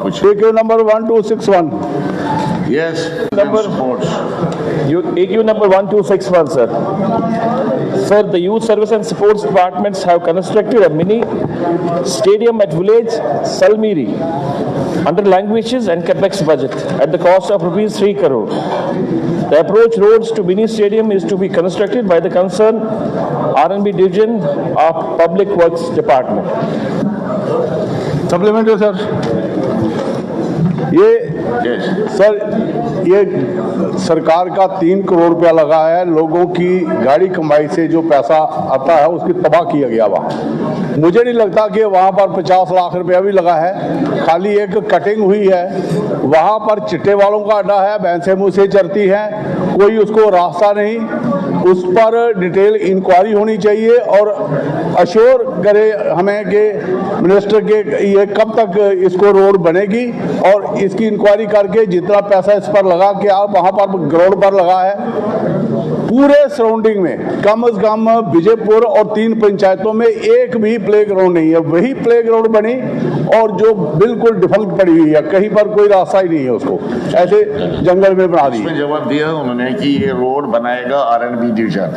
पूछिए। AQ number 1261. Yes, Number- supports. AQ number 1261, sir. Sir, the Youth Service and Sports Departments have constructed a mini stadium at village Salmiri under languages and capex budget at the cost of rupees 3 crore. The approach roads to mini stadium is to be constructed by the concerned R&B division of Public Works Department. Supplementary sir, ये Yes. Sir ये सरकार का 3 करोड़ रुपया लगा है, लोगों की गाड़ी कमाई से जो पैसा आता है उसकी तबाह किया गया वहाँ। मुझे नहीं लगता कि वहाँ पर 50 लाख रुपया भी लगा है, खाली एक कटिंग हुई है। वहाँ पर चिट्टे वालों का अड्डा है, भैंसें मुँह से चरती हैं, कोई उसको रास्ता नहीं। उस पर डिटेल इंक्वायरी होनी चाहिए और अश्योर करे हमें कि मिनिस्टर के ये कब तक इसको रोड बनेगी, और इसकी इंक्वायरी करके जितना पैसा इस पर लगा, कि आप वहाँ पर ग्राउंड पर लगा है, पूरे सराउंडिंग में कम से कम विजयपुर और 3 पंचायतों में एक भी प्ले ग्राउंड नहीं है। वही प्ले ग्राउंड बनी और जो बिल्कुल डिफल्ट पड़ी हुई है, कहीं पर कोई रास्ता ही नहीं है, उसको ऐसे जंगल में बना दी। इसमें जवाब दिया उन्होंने कि ये रोड बनाएगा R&B डिवीजन।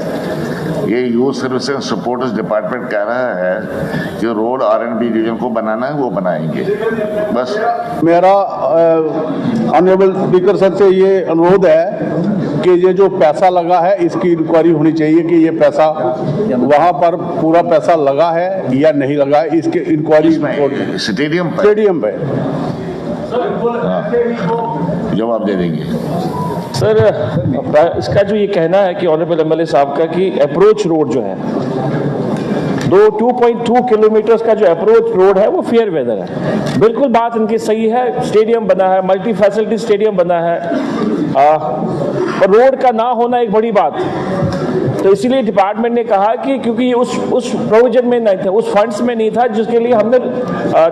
ये youth service and supports department कह रहा है कि रोड R&B डिवीजन को बनाना है, वो बनाएंगे। बस मेरा ऑनरेबल स्पीकर सर से ये अनुरोध है कि ये जो पैसा लगा है इसकी इंक्वायरी होनी चाहिए कि ये पैसा वहाँ पर पूरा पैसा लगा है या नहीं लगा है, इसके इंक्वायरी स्टेडियम पर स्टेडियम पे जवाब दे देंगे। सर, इसका जो ये कहना है कि ऑनरेबल MLA साहब का कि अप्रोच रोड जो है 2.2 किलोमीटर का जो अप्रोच रोड है वो फेयर वेदर है। बिल्कुल बात इनकी सही है, स्टेडियम बना है, मल्टी फैसिलिटी स्टेडियम बना है, और रोड का ना होना एक बड़ी बात। तो इसीलिए डिपार्टमेंट ने कहा कि क्योंकि उस प्रोविजन में नहीं था, उस फंड्स में नहीं था जिसके लिए हमने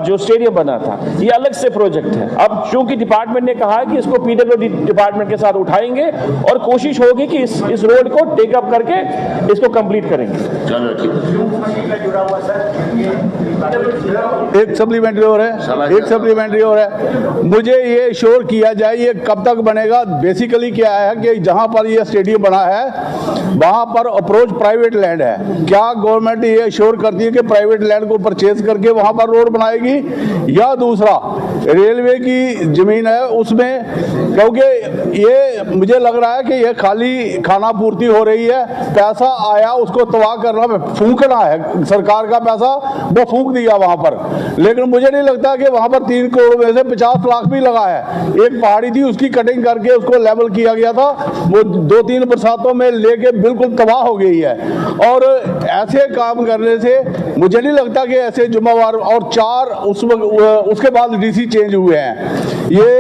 जो स्टेडियम बना था, ये अलग से प्रोजेक्ट है। अब चूंकि डिपार्टमेंट ने कहा कि इसको PWD डिपार्टमेंट के साथ उठाएंगे और कोशिश होगी कि इस रोड को टेकअप करके इसको कंप्लीट करेंगे। चलो ठीक। एक सप्लीमेंट्री और है, मुझे ये श्योर किया जाए ये कब तक बनेगा। बेसिकली क्या है कि जहां पर ये स्टेडियम बना है वहां पर अप्रोच प्राइवेट लैंड है। क्या गवर्नमेंट ये श्योर करती है कि प्राइवेट लैंड को परचेज करके वहां पर रोड बनाएगी, या दूसरा रेलवे की जमीन है उसमें, क्योंकि ये मुझे लग रहा है कि ये खाली खाना पूर्ति हो रही है, पैसा आया उसको तबाह करना, फूंकना है। सरकार का पैसा वो फूंक दिया वहां पर, लेकिन मुझे नहीं लगता कि वहां पर 3 करोड़ में से 50 लाख भी लगा है। एक पहाड़ी थी उसकी कटिंग करके उसको लेवल किया गया था, वो 2-3 बरसातों में लेके बिल्कुल तबाह हो गई है। और ऐसे काम करने से मुझे नहीं लगता कि ऐसे जुम्मेवार, और 4 उसके बाद DC चेंज हुए हैं। ये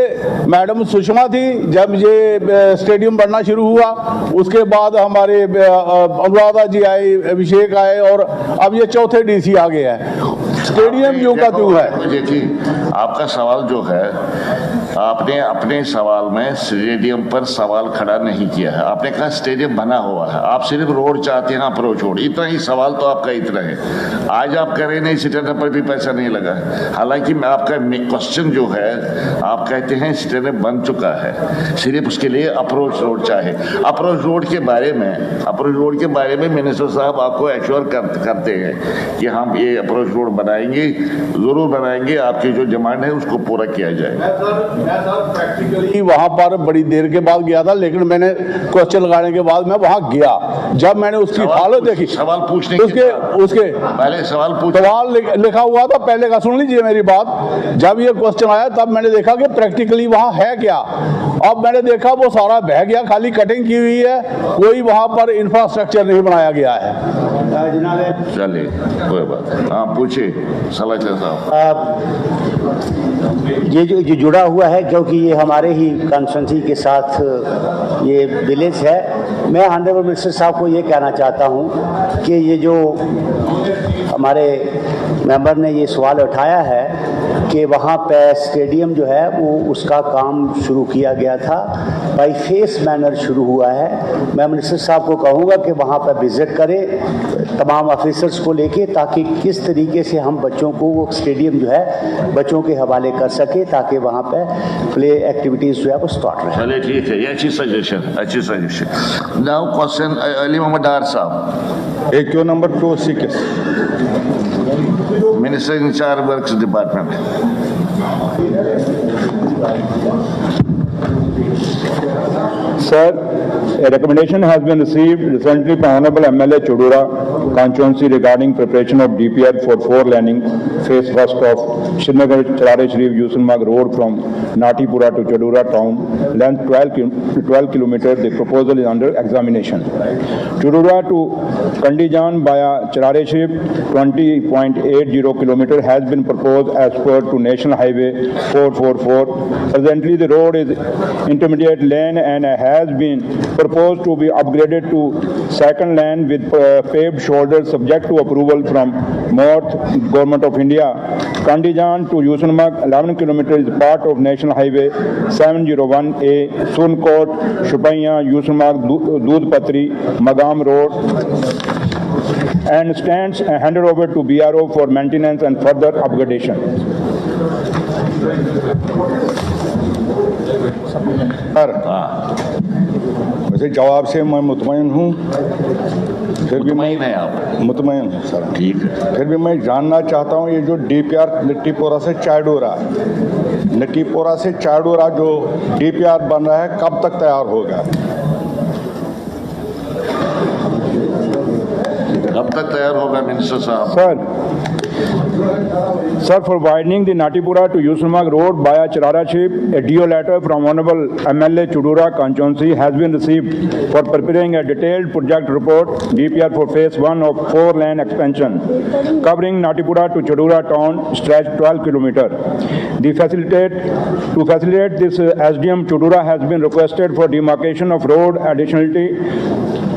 मैडम सुषमा थी जब ये स्टेडियम बनना शुरू हुआ, उसके बाद हमारे अनुराधा जी आए, अभिषेक आए, और अब ये चौथे DC आ गए हैं। स्टेडियम जो का तू है। देखिए, आपका सवाल जो है, आपने अपने सवाल में स्टेडियम पर सवाल खड़ा नहीं किया है। आपने कहा स्टेडियम बना हुआ है, आप सिर्फ रोड चाहते हैं, अप्रोच रोड, इतना ही सवाल तो आपका इतना है। आज आप कह रहे नहीं स्टेडियम पर भी पैसा नहीं लगा है, हालांकि मैं आपका क्वेश्चन जो है, आप कहते हैं स्टेडियम बन चुका है, सिर्फ उसके लिए अप्रोच रोड चाहे। अप्रोच रोड के बारे में मिनिस्टर साहब आपको एश्योर करते हैं कि हम ये अप्रोच रोड बनाएंगे, जरूर बनाएंगे, आपकी जो डिमांड है उसको पूरा किया जाएगा। प्रैक्टिकली वहां पर बड़ी देर के बाद गया था, लेकिन मैंने क्वेश्चन लगाने के बाद मैं वहां गया, जब मैंने उसकी हालत देखी, सवाल पूछने उसके पहले सवाल लिखा हुआ था, पहले का सुन लीजिए मेरी बात। जब ये क्वेश्चन आया तब मैंने देखा कि प्रैक्टिकली वहां है क्या। अब मैंने देखा वो सारा बह गया, खाली कटिंग की हुई है, कोई वहां पर इंफ्रास्ट्रक्चर नहीं बनाया गया है। चलिए कोई बात। हाँ पूछिए सलाहकार साहब। ये जो जुड़ा हुआ है, क्योंकि ये हमारे ही कॉन्स्टिट्यूंसी के साथ ये विलेज है, मैं ऑनरेबल मिनिस्टर साहब को ये कहना चाहता हूँ कि ये जो हमारे मेंबर ने ये सवाल उठाया है, कि वहाँ पे स्टेडियम जो है वो उसका काम शुरू किया गया था, बाई फेस मैनर शुरू हुआ है। मैं मिनिस्टर साहब को कहूँगा कि वहाँ पर विज़िट करें तमाम ऑफिसर्स को लेके, ताकि किस तरीके से हम बच्चों को वो स्टेडियम जो है बच्चों के हवाले कर सके, ताकि वहाँ पे प्ले एक्टिविटीज़ जो है वो स्टार्ट रहे। चलिए ठीक है, ये अच्छी सजेशन, अच्छी suggestion. Now question Ali Mohammad Dar साहब, AQ number 206. Minister in charge works department. Sir, a recommendation has been received recently from Honorable MLA Chodura constituency regarding preparation of DPR for 4-laning phase first of Srinagar Charare Sharif Yusunmag Road from Natipura to Chodura town, length 12 kilometers. The proposal is under examination. Chodura to Kandijan via Charare Sharif 20.80 kilometers has been proposed as per to National Highway 444. Presently, the road is intermediate lane and has been proposed to be upgraded to second lane with paved shoulder subject to approval from North Government of India. Kandijan to Yusunmag 11 kilometers is part of National Highway 701A, Sunkot, Shupaiya, Yusunmag, Dudhpatri, Magam Road, and stands handed over to BRO for maintenance and further upgradation. Sir, वैसे जवाब से मैं मुतमईन हूँ, फिर भी मैं मुतमईन है आप? मुतमईन हूँ सर। ठीक है। फिर भी मैं जानना चाहता हूँ, ये जो DPR नट्टीपोरा से चाडोरा जो DPR बन रहा है, कब तक तैयार होगा? कब तक तैयार होगा मिनिस्टर साहब? Sir, for widening the Natipura to Yusunmag Road via Charara Sharif, a DO letter from Honorable MLA Chodura constituency has been received for preparing a detailed project report, DPR for phase 1 of 4-lane expansion, covering Natipura to Chodura town, stretch 12 kilometers. To facilitate this, SDM Chodura has been requested for demarcation of road. Additionally,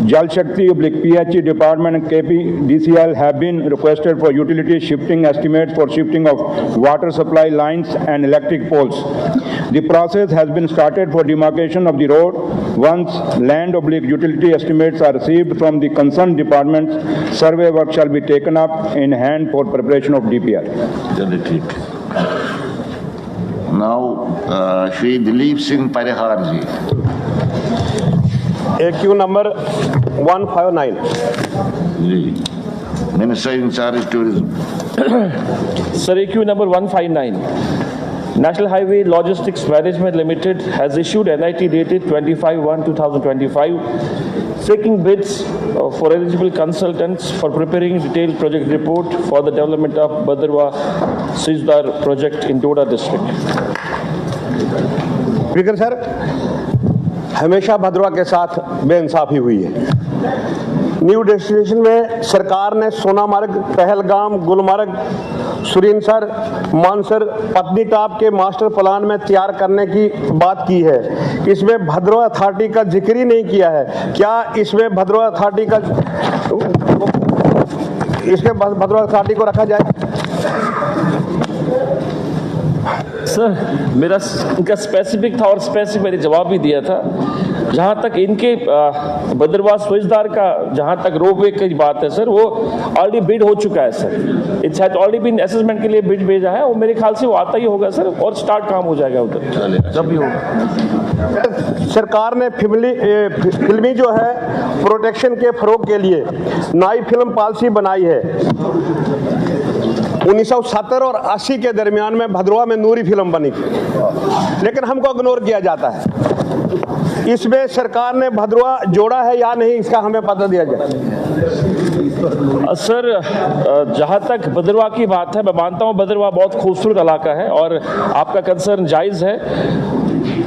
Jal Shakti PHE Department and KPDCL have been requested for utility shifting estimates for shifting of water supply lines and electric poles. The process has been started for demarcation of the road. Once land/utility estimates are received from the concerned departments, survey work shall be taken up in hand for preparation of DPR. चलिए ठीक। Now Shri Dilip Singh Parihar ji, AQ number 159. जी, minister in charge tourism. Sir, AQ number 159. National Highway Logistics Management Limited has issued NIT dated 25/1/2025, seeking bids for eligible consultants for preparing detailed project report for the development of Bhadrava Sijdar project in Doda district. Speaker sir, हमेशा भद्रवा के साथ बेइंसाफी हुई है। New destination में सरकार ने सोनामार्ग, पहलगाम, गुलमर्ग, सुरिनसर, मानसर, पत्नीटाप के master plan में तैयार करने की बात की है। इसमें भद्रवा अथॉरिटी का जिक्र ही नहीं किया है। क्या इसमें भद्रवा अथॉरिटी को रखा जाए? सर, मेरा इनका स्पेसिफिक था और स्पेसिफिक मैंने जवाब भी दिया था। जहाँ तक इनके भद्रवा सिजदार का जहाँ तक रोपवे की बात है सर, वो ऑलरेडी बिड हो चुका है sir. It's has already been assessment के लिए बिड भेजा है और मेरे ख्याल से वो आता ही होगा सर, और स्टार्ट काम हो जाएगा उधर जब भी होगा। सरकार ने फिल्मी जो है प्रोटेक्शन के फरोग के लिए नई फिल्म पॉलिसी बनाई है। 1970 और 80 के दरमियान में भद्रवा में नूरी फिल्म बनी, लेकिन हमको इग्नोर किया जाता है। इसमें सरकार ने भद्रवा जोड़ा है या नहीं, इसका हमें पता दिया जाए। सर, जहाँ तक भद्रवा की बात है, मैं मानता हूँ भद्रवा बहुत खूबसूरत इलाका है और आपका कंसर्न जायज़ है।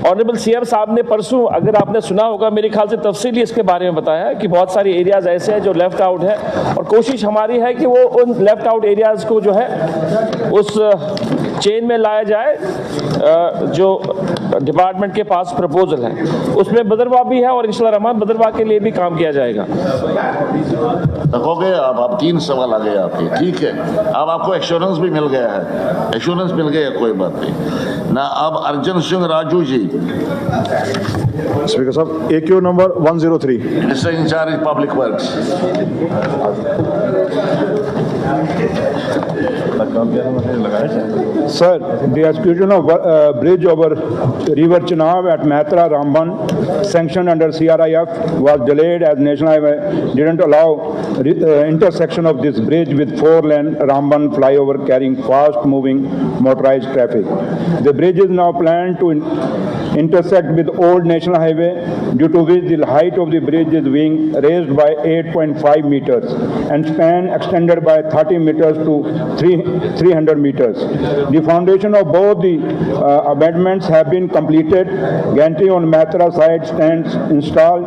ऑनरेबल सीएम साहब ने परसों, अगर आपने सुना होगा, मेरे ख्याल से तफसीली इसके बारे में बताया है कि बहुत सारी एरियाज़ ऐसे हैं जो लेफ्ट आउट है, और कोशिश हमारी है कि वो उन लेफ्ट आउट एरियाज़ को जो है उस चेन में लाया जाए जो डिपार्टमेंट के पास प्रपोजल है, उसमें बदरवा भी है, और इंशाल्लाह रहमान बदरवा के लिए भी काम किया जाएगा। हो गए अब 3 सवाल आ गए आपके, ठीक है। अब आपको एश्योरेंस भी मिल गया है, एश्योरेंस मिल गया, कोई बात नहीं ना। अब अर्जुन सिंह राजू जी, स्पीकर साहब, AQ number 103, minister in charge public works. Sir, the execution of bridge over River Chenab at Mehtra Ramban, sanctioned under CRIF, was delayed as National Highway didn't allow intersection of this bridge with 4-lane Ramban flyover carrying fast-moving motorized traffic. The bridge is now planned to intersect with Old National Highway, due to which the height of the bridge is being raised by 8.5 meters and span extended by 30 meters to 300 meters. The foundation of both the abutments have been completed. Gantry on Mehtra side stands installed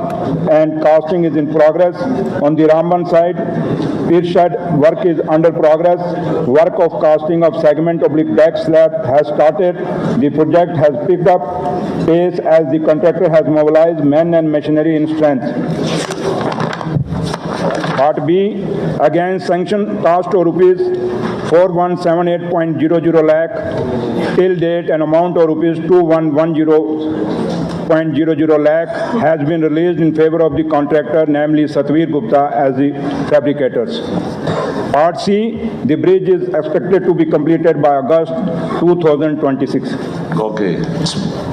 and casting is in progress. On the Ramban side, pier shed work is under progress. Work of casting of segment oblique deck slab has started. The project has picked up pace as the contractor has mobilized men and machinery in strength. Part B, again sanction cost of rupees 4178.00 lakh till date, an amount of rupees 2110.00 lakh has been released in favor of the contractor, namely Satvir Gupta, as the fabricators. Part C, the bridge is expected to be completed by August 2026. Okay,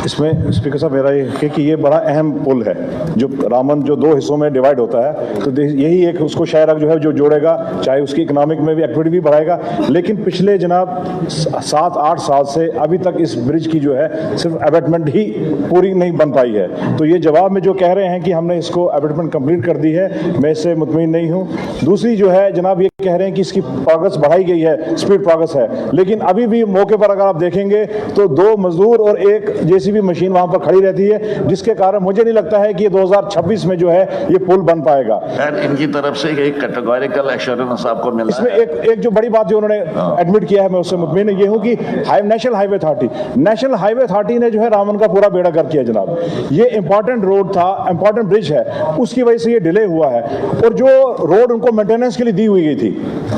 इसमें speaker साहब मेरा ये है कि ये बड़ा अहम पुल है, जो रामन जो 2 हिस्सों में डिवाइड होता है, तो यही एक उसको शायद जो है जो जोड़ेगा, चाहे उसकी इकोनॉमिक में भी एक्टिविटी भी बढ़ाएगा। लेकिन पिछले जनाब 7-8 साल से अभी तक इस ब्रिज की जो है सिर्फ अबेटमेंट ही पूरी नहीं बन पाई है। तो ये जवाब में जो कह रहे हैं कि हमने इसको अबेटमेंट कंप्लीट कर दी है, मैं इससे मुतमईन नहीं हूँ। दूसरी जो है जनाब ये कह रहे हैं कि इसकी प्रोग्रेस बढ़ाई गई है, स्पीड प्रोग्रेस है, लेकिन अभी भी मौके पर अगर आप देखेंगे तो 2 मजदूर और 1 जेसीबी मशीन वहां पर खड़ी रहती है, जिसके कारण मुझे नहीं लगता है कि ये 2026 में जो है ये पुल बन पाएगा। इनकी तरफ से एक कैटेगोरिकल एश्योरेंस आपको मिला इसमें एक जो बड़ी बात जो उन्होंने एडमिट किया है, मैं उससे मुतमईन ये हूं कि नेशनल हाईवे अथॉरिटी ने जो है रामन का पूरा बेड़ा गर्क किया जनाब। ये इंपॉर्टेंट रोड था, इंपॉर्टेंट ब्रिज है, उसकी वजह से ये डिले हुआ है। और जो रोड उनको मेंटेनेंस के लिए दी हुई गई थी,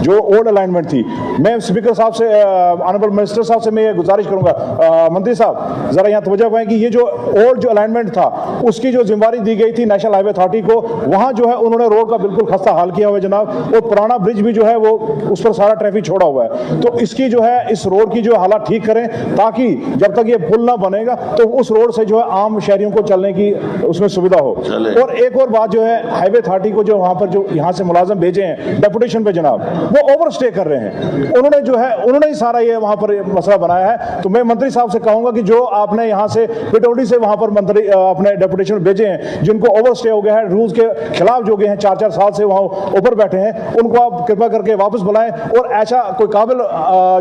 जो ओल्ड अलाइनमेंट थी, मैं स्पीकर साहब से, ऑनरेबल मिनिस्टर साहब से मैं ये गुजारिश करूंगा, मंत्री साहब जरा यहाँ तवज्जो करें कि ये जो ओल्ड जो अलाइनमेंट था उसकी जो जिम्मेदारी दी गई थी नेशनल हाईवे अथॉरिटी को, वहां जो है उन्होंने रोड का बिल्कुल खस्ता हाल किया हुआ है जनाब, और पुराना ब्रिज भी जो है वो उस पर सारा ट्रैफिक छोड़ा हुआ है। तो इसकी जो है इस रोड की जो हालात ठीक करें, ताकि जब तक ये पुल ना बनेगा तो उस रोड से जो है आम शहरियों को चलने की उसमें सुविधा हो। और एक और बात जो है, हाईवे अथॉरिटी को जो वहां पर जो यहाँ से मुलाजिम भेजे हैं डेपुटेशन पे जनाब, वो ओवर स्टे कर रहे हैं। उन्होंने ही सारा ये वहां पर मसला बनाया है। तो मैं मंत्री साहब से कहूंगा कि जो आपने यहाँ से पिटौडी से वहां पर मंत्री अपने डेपुटेशन भेजे हैं, जिनको ओवर स्टे हो गया है, रूल्स के खिलाफ जो गए हैं, 4-4 साल से वहां ऊपर बैठे हैं, उनको आप कृपा करके वापस बुलाएं और ऐसा कोई काबिल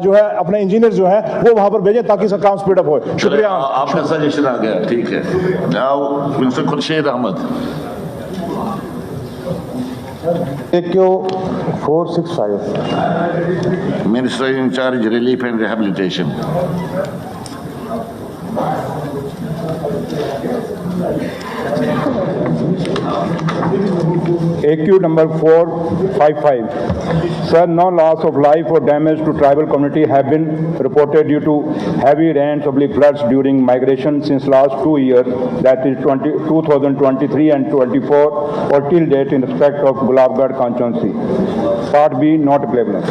जो है अपने इंजीनियर जो है वो वहां पर भेजें ताकि सब काम स्पीड अप हो। शुक्रिया। आपका सजेशन आ गया, ठीक है। Now minister Khurshid Ahmad. AQ 465, minister in charge relief and rehabilitation. AQ number 455. Sir, no loss of life or damage to tribal community have been reported due to heavy rains oblique floods during migration since last 2 years, that is 2023 and 24, or till date in respect of Gulabgarh constituency. Part B, not applicable.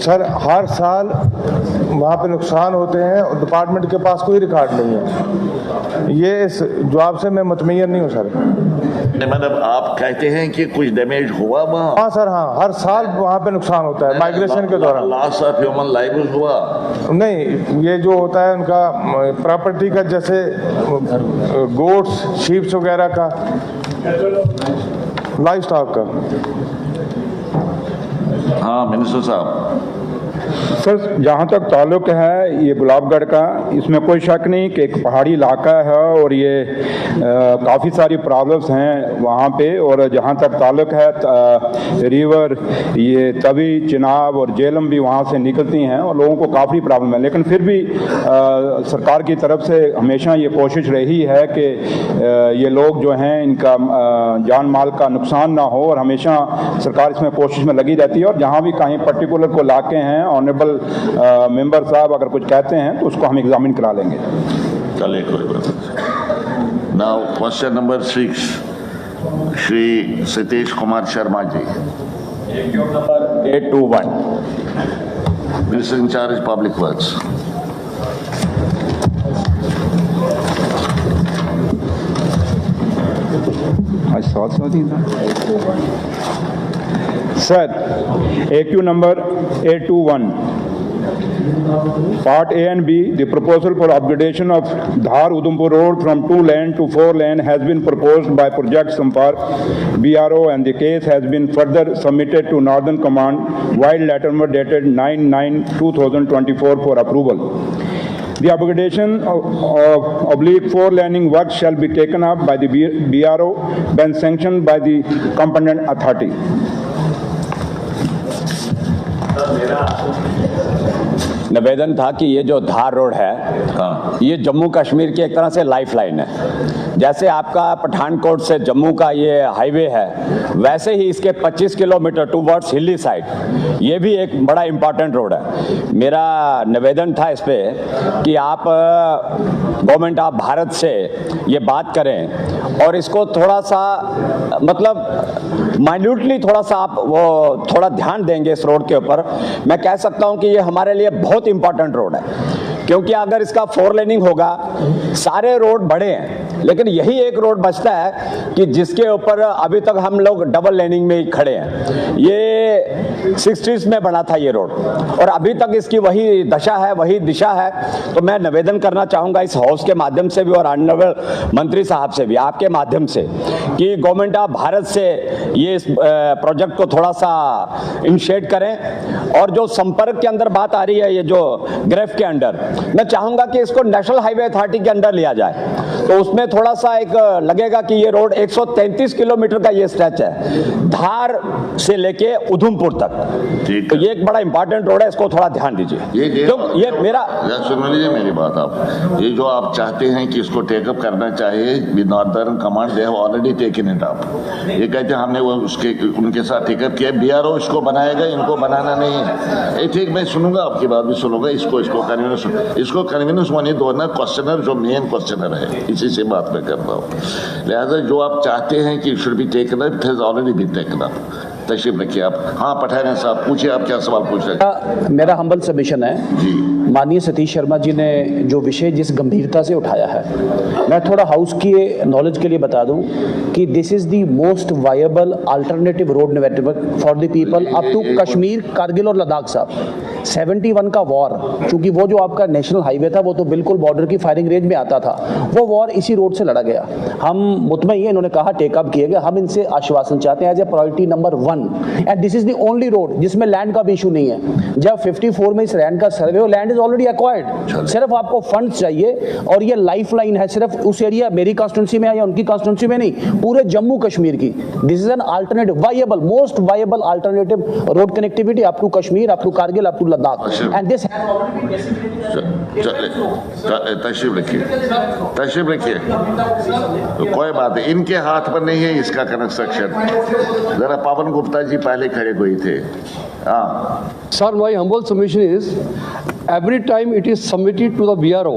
Sir हर साल वहाँ पे नुकसान होते हैं और department के पास कोई रिकॉर्ड नहीं है। ये इस जवाब से मैं मुतमय्यन नहीं हूँ सर। मतलब आप कहते हैं कि कुछ डैमेज हुआ वहाँ? हाँ सर, हाँ, हर साल वहाँ पे नुकसान होता है माइग्रेशन के दौरान। लॉस ऑफ ह्यूमन लाइफ हुआ? नहीं, ये जो होता है उनका प्रॉपर्टी का, जैसे गोट्स, शीप्स वगैरह का, लाइफ स्टॉक का। हाँ मिनिस्टर साहब। सर जहाँ तक ताल्लुक है ये गुलाबगढ़ का, इसमें कोई शक नहीं कि एक पहाड़ी इलाका है और ये काफ़ी सारी प्रॉब्लम्स हैं वहाँ पे। और जहाँ तक ताल्लुक है रिवर, ये तवी, चिनाब और जेलम भी वहाँ से निकलती हैं और लोगों को काफ़ी प्रॉब्लम है। लेकिन फिर भी सरकार की तरफ से हमेशा ये कोशिश रही है कि ये लोग जो हैं इनका जान माल का नुकसान ना हो, और हमेशा सरकार इसमें कोशिश में लगी रहती है। और जहाँ भी कहीं पर्टिकुलर को लाके हैं, ऑनरेबल मेंबर साहब अगर कुछ कहते हैं तो उसको हम एग्जामिन करा लेंगे। चलिए, कोई बात नहीं। Now question number 6, Shri Satish Kumar Sharma ji, number 821, minister in charge public works. Sir AQ number 821, Part A and B, the proposal for upgradation of Dhar Udhampur Road from 2-lane to 4-lane has been proposed by Project Sampark BRO, and the case has been further submitted to Northern Command while letter number dated 9/9/2024 for approval. The upgradation of oblique 4-laning work shall be taken up by the BRO when sanctioned by the competent authority. निवेदन था कि ये जो धार road है ये जम्मू कश्मीर की एक तरह से लाइफलाइन है। जैसे आपका पठानकोट से जम्मू का ये हाईवे है, वैसे ही इसके 25 किलोमीटर टूवर्ड्स हिली साइड ये भी एक बड़ा इम्पॉर्टेंट रोड है। मेरा निवेदन था इस पे कि आप गवर्नमेंट ऑफ भारत से ये बात करें और इसको थोड़ा सा मतलब माइन्यूटली थोड़ा सा आप वो थोड़ा ध्यान देंगे इस रोड के ऊपर। मैं कह सकता हूँ कि ये हमारे लिए बहुत इंपॉर्टेंट रोड है, क्योंकि अगर इसका 4 लेनिंग होगा, सारे रोड बड़े हैं लेकिन यही एक रोड बचता है कि जिसके ऊपर अभी तक हम लोग डबल लेनिंग में ही खड़े हैं। ये 60s में बना था ये रोड और अभी तक इसकी वही दशा है, वही दिशा है। तो मैं निवेदन करना चाहूँगा इस हाउस के माध्यम से भी और ऑनरेबल मंत्री साहब से भी आपके माध्यम से कि गवर्नमेंट ऑफ भारत से ये इस प्रोजेक्ट को थोड़ा सा इनिशिएट करें। और जो संपर्क के अंदर बात आ रही है, ये जो ग्रेफ के अंडर, मैं चाहूँगा कि इसको नेशनल हाईवे अथॉरिटी के अंडर लिया जाए, तो उसमें थोड़ा सा एक लगेगा कि ये रोड 133 किलोमीटर का ये स्ट्रेच है धार से लेके उधमपुर तक। तो ये एक बड़ा इंपॉर्टेंट रोड है, इसको थोड़ा ध्यान दीजिए। ये मेरा सुन लीजिए मेरी बात आप। ये जो आप चाहते हैं कि इसको टेकअप करना चाहिए, northern command they have already taken it up. ये कहते हैं हमने वो उसके उनके साथ टेकअप किया, BRO इसको बनाएगा, इनको बनाना नहीं है। ठीक, मैं सुनूंगा आपकी बात भी सुनूंगा। इसको कन्वीनियंस होने दो ना। क्वेश्चनर जो मेन क्वेश्चनर है, इसी से बात मैं करता हूँ। लिहाजा जो आप चाहते हैं कि should be taken up, it has already been taken up. तशरीफ रखिए आप। हाँ, पठानिया साहब पूछिए, आप क्या सवाल पूछ रहे हैं? मेरा हम्बल सबमिशन है जी। माननीय सतीश शर्मा जी ने जो विषय जिस गंभीरता से उठाया है, मैं थोड़ा हाउस की नॉलेज के लिए बता दूं कि this is the most viable alternative road network for the people up to Kashmir, Kargil और लद्दाख। साहब 71 का वॉर, चूंकि वो जो आपका नेशनल हाईवे था वो तो बिल्कुल बॉर्डर की फायरिंग रेंज में आता था, वो वॉर इसी रोड से लड़ा गया। हम मुतमईन, इन्होंने कहा टेकअप किए गए, हम इनसे आश्वासन चाहते हैं as a priority number 1। And this is the only road जिसमें लैंड का भी इशू नहीं है। जब 54 में इस लैंड का सर्वे हो, लैंड इज ऑलरेडी एक्वायर्ड, सिर्फ आपको फंड्स चाहिए। और ये लाइफ लाइन है, सिर्फ उस एरिया मेरी कॉन्स्टिट्यूंसी में है या उनकी कॉन्स्टिट्यूंसी में नहीं, पूरे जम्मू कश्मीर की। This is an alternative viable, most viable alternative road connectivity up to Kashmir, up to Kargil, up to Ladakh. And this तशरीफ रखिए, कोई बात है, इनके हाथ पर नहीं है इसका कंस्ट्रक्शन। जरा पवन गुप्ता जी पहले खड़े हुए थे। Sir, my humble submission is every time it is submitted to the BRO,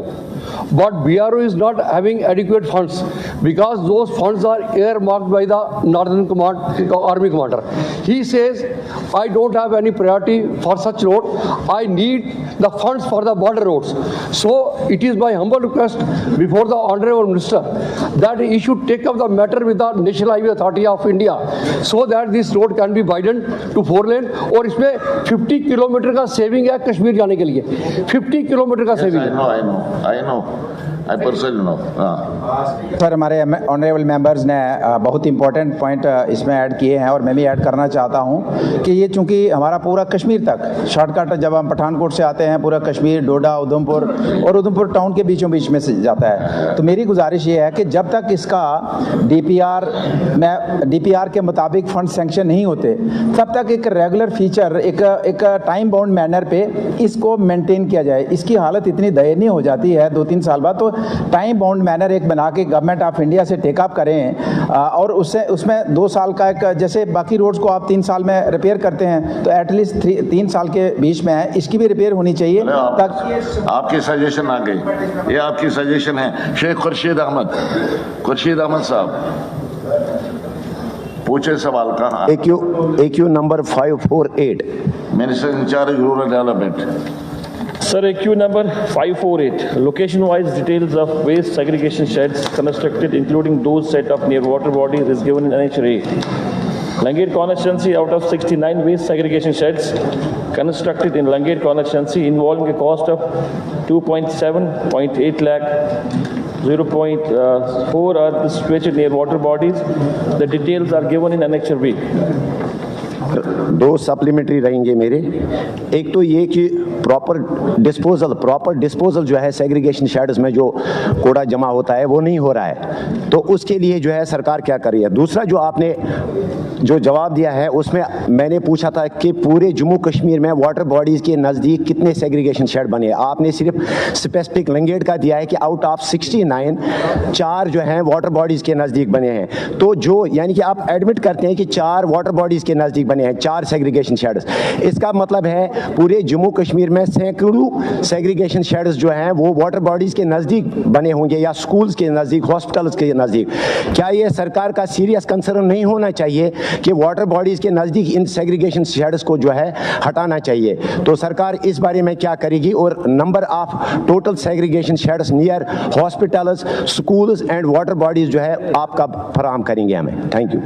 but BRO is not having adequate funds because those funds are earmarked by the Northern Command, Army Commander. He says, I don't have any priority for such road. I need the funds for the border roads. So it is my humble request before the Honorable Minister that he should take up the matter with the National Highway Authority of India so that this road can be widened to 4 lane. और इसमें 50 kilometre का saving है कश्मीर जाने के लिए, 50 kilometre का saving है। I know. I personally know. हाँ. सर हमारे ऑनरेबल मेंबर्स ने बहुत इंपॉर्टेंट पॉइंट इसमें ऐड किए हैं और मैं भी ऐड करना चाहता हूं कि ये चूंकि हमारा पूरा कश्मीर तक शॉर्टकट, जब हम पठानकोट से आते हैं पूरा कश्मीर, डोडा, उधमपुर और उधमपुर टाउन के बीचों बीच में से जाता है, तो मेरी गुजारिश ये है कि जब तक इसका डीपीआर के मुताबिक फंड सेंक्शन नहीं होते तब तक एक रेगुलर फीचर, एक टाइम बाउंड मैनर पे इसको मेंटेन किया जाए। इसकी हालत इतनी दयनीय हो जाती है 2-3 साल बाद, तो टाइम बाउंड मैनर एक बना के गवर्नमेंट ऑफ इंडिया से टेकअप करें और उसमें 2 साल का एक, जैसे बाकी रोड्स को आप 3 साल में रिपेयर करते हैं तो एटलीस्ट 3 साल के बीच में है इसकी भी रिपेयर होनी चाहिए। आपकी सजेशन आ गई, ये आपकी सजेशन है। शेख खुर्शीद अहमद साहब पूछे सवाल का। AQ number 548, minister in charge rural development. Sir, AQ number 548, location-wise details of waste segregation sheds constructed, including those set up near water bodies, is given in Annex A. Language constituency, out of 69 waste segregation sheds constructed in Language constituency involving a cost of 2.7, 0.8 lakh, 0.4 are situated near water bodies. The details are given in Annex B. 2 supplementary रहेंगे मेरे। एक तो ये कि proper disposal जो है segregation shades में जो कूड़ा जमा होता है वो नहीं हो रहा है, तो उसके लिए जो है सरकार क्या कर रही है। दूसरा जो आपने जो जवाब दिया है उसमें मैंने पूछा था कि पूरे जम्मू कश्मीर में वाटर बॉडीज़ के नज़दीक कितने सेग्रीगेशन शेड बने। आपने सिर्फ स्पेसिफिक लंगेट का दिया है कि आउट ऑफ 69 4 जो हैं वाटर बॉडीज़ के नज़दीक बने हैं। तो जो यानी कि आप एडमिट करते हैं कि 4 वाटर बॉडीज़ के नज़दीक बने हैं, 4 सेग्रीगेशन शेड्स, इसका मतलब है पूरे जम्मू कश्मीर में सैकड़ों सेग्रीगेशन शेड्स जो हैं वो वाटर बॉडीज़ के नज़दीक बने होंगे या स्कूल्स के नज़दीक, हॉस्पिटल्स के नज़दीक। क्या ये सरकार का सीरियस कंसर्न नहीं होना चाहिए कि वाटर बॉडीज़ के नज़दीक इन सेग्रीगेशन शेड्स को जो है हटाना चाहिए? तो सरकार इस बारे में क्या करेगी और number of total segregation shades near hospitals, schools and water bodies जो है आप कब फराहम करेंगे हमें? Thank you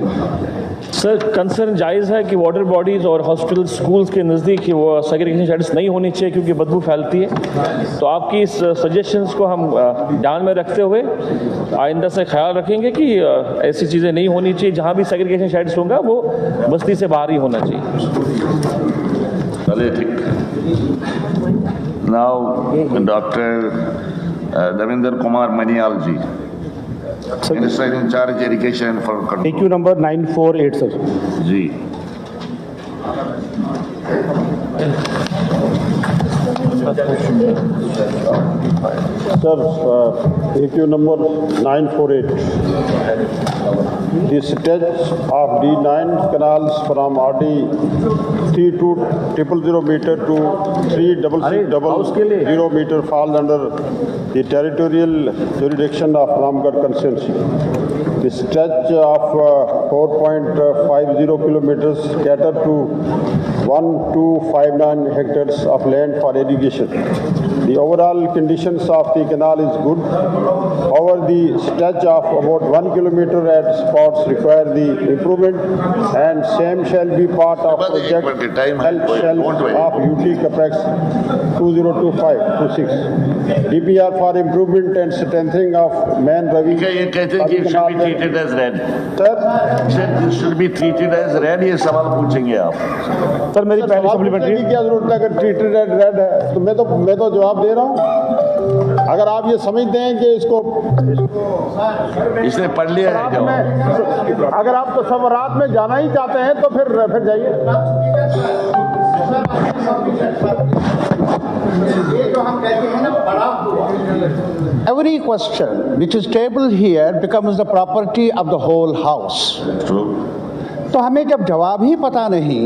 sir. कंसर्न जायज़ है कि वाटर बॉडीज़ और हॉस्पिटल, स्कूल्स के नज़दीक वो सेग्रीगेशन शेड्स नहीं होनी चाहिए क्योंकि बदबू फैलती है। तो आपकी इस सजेशंस को हम ध्यान में रखते हुए आइंदा से ख्याल रखेंगे कि ऐसी चीज़ें नहीं होनी चाहिए। जहाँ भी सेग्रीगेशन शेड्स होगा वो बस्ती से बाहर ही होना चाहिए। चलिए ठीक। Now doctor Devendra Kumar Maniyal ji, minister in charge education for control. AQ number 948 sir ji. Sir, AQ number 948. The stretch of D9 canals from RD 3200 meter to 3600 meter fall under the territorial jurisdiction of Ramgarh constituency. The stretch of 4.50 kilometers cater to 1259 hectares of land for irrigation. The overall conditions of the canal is good. However, the stretch of about 1 kilometer at spots require the improvement, and same shall be part of project health shelf of UT Capex 2025-26. DPR for improvement and strengthening of main Ravi. ये कहते हैं कि it should be treated as red. It should be treated as red. ये सवाल पूछेंगे आप। Sir मेरी पहली सप्लीमेंट्री की क्या जरूरत है? अगर ट्रीटेड रेड है तो मैं तो जवाब दे रहा हूँ। अगर आप ये समझते हैं कि इसको इसने पढ़ लिया है क्या? अगर आप तो सब रात में जाना ही चाहते हैं तो फिर जाइए। Every question which is tabled here becomes the property of the whole house. True. तो हमें जब जवाब ही पता नहीं